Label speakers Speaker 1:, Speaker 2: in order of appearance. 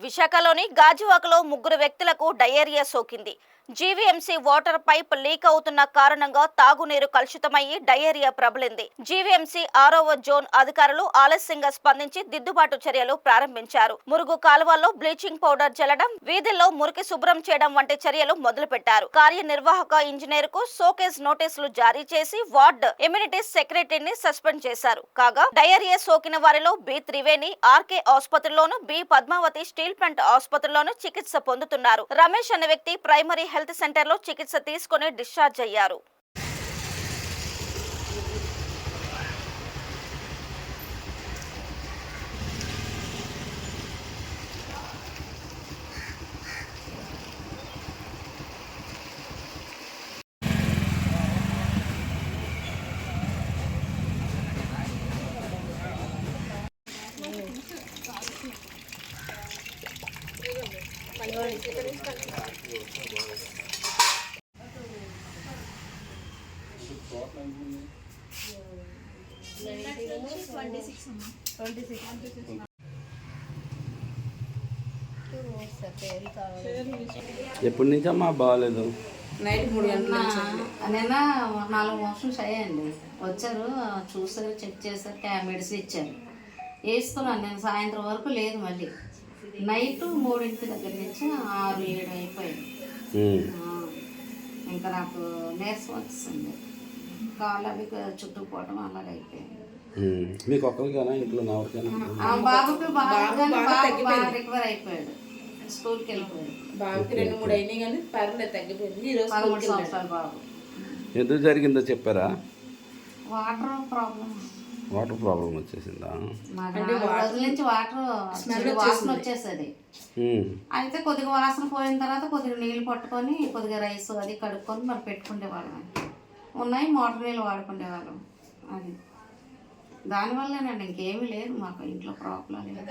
Speaker 1: విశాఖలోని గాజువాకలో ముగ్గురు వ్యక్తులకు డయేరియా సోకింది. జీవీఎంసీ వాటర్ పైప్ లీక్ అవుతున్న కారణంగా తాగునీరు కలుషితమయ్యి డయేరియా ప్రబలింది. జీవీఎంసీ 6వ జోన్ అధికారులు ఆలస్యంగా స్పందించి దిద్దుబాటు చర్యలు ప్రారంభించారు. మురుగు కాలువల్లో బ్లీచింగ్ పౌడర్ చల్లడం, వీధుల్లో మురికి శుభ్రం చేయడం వంటి చర్యలు మొదలుపెట్టారు. కార్యనిర్వాహక ఇంజనీర్ కు సోకేజ్ నోటీసులు జారీ చేసి వార్డ్ ఎమ్యూనిటీస్ సెక్రటరీని సస్పెండ్ చేశారు. కాగా డయేరియా సోకిన వారిలో బి త్రివేణి ఆర్కే ఆసుపత్రిలోను, బి పద్మావతి స్టీల్ ప్లాంట్ ఆసుపత్రిలోను చికిత్స పొందుతున్నారు. రమేష్ అనే వ్యక్తి ప్రైమరీ హెల్త్ సెంటర్ లో చికిత్స తీసుకుని డిశ్చార్జ్ అయ్యారు.
Speaker 2: ఎప్పటి నుంచి అమ్మా బాగాలేదు?
Speaker 3: నైట్ 3 గంటల
Speaker 4: నిన్న 4 మోషన్స్ అయ్యాయండి. వచ్చారు, చూసారు, చెక్ చేశారు, మెడిసిన్ ఇచ్చారు, వేసుకున్నాను. నేను సాయంత్రం వరకు లేదు. మళ్ళీ నైట్ 3 దగ్గర నుంచి 6, 7 అయిపోయింది. ఇంకా నాకు నీరసం వచ్చింది, కాళ్ళు అవి చుట్టుకుపోవడం అలాగ అయిపోయింది.
Speaker 2: మీకు ఒక్కరికైనా ఇంట్లో
Speaker 4: బాబుకి బాగా రికవర్ అయిపోయాడు, స్కూల్కి వెళ్ళిపోయాడు.
Speaker 3: బాబుకి 2-3 అయినాయి కానీ పర్లేదు, తగ్గిపోయింది.
Speaker 4: 13 సంవత్సరాల బాబు.
Speaker 2: ఎందుకు జరిగిందో చెప్పారా?
Speaker 4: వాటర్ ప్రాబ్లం
Speaker 2: వచ్చేసిందా?
Speaker 4: అంటే రోజుల నుంచి వాసన వచ్చేస్తుంది. అయితే కొద్దిగా వాసన పోయిన తర్వాత కొద్దిగా నీళ్ళు పట్టుకొని కొద్దిగా రైస్ అది కడుక్కొని మరి పెట్టుకునే వాళ్ళం. ఉన్నాయి మోటార్ నీళ్ళు వాడుకునే వాళ్ళం. అది దానివల్లనండి, ఇంకేమీ లేదు మాకు ఇంట్లో ప్రాబ్లం లేదు.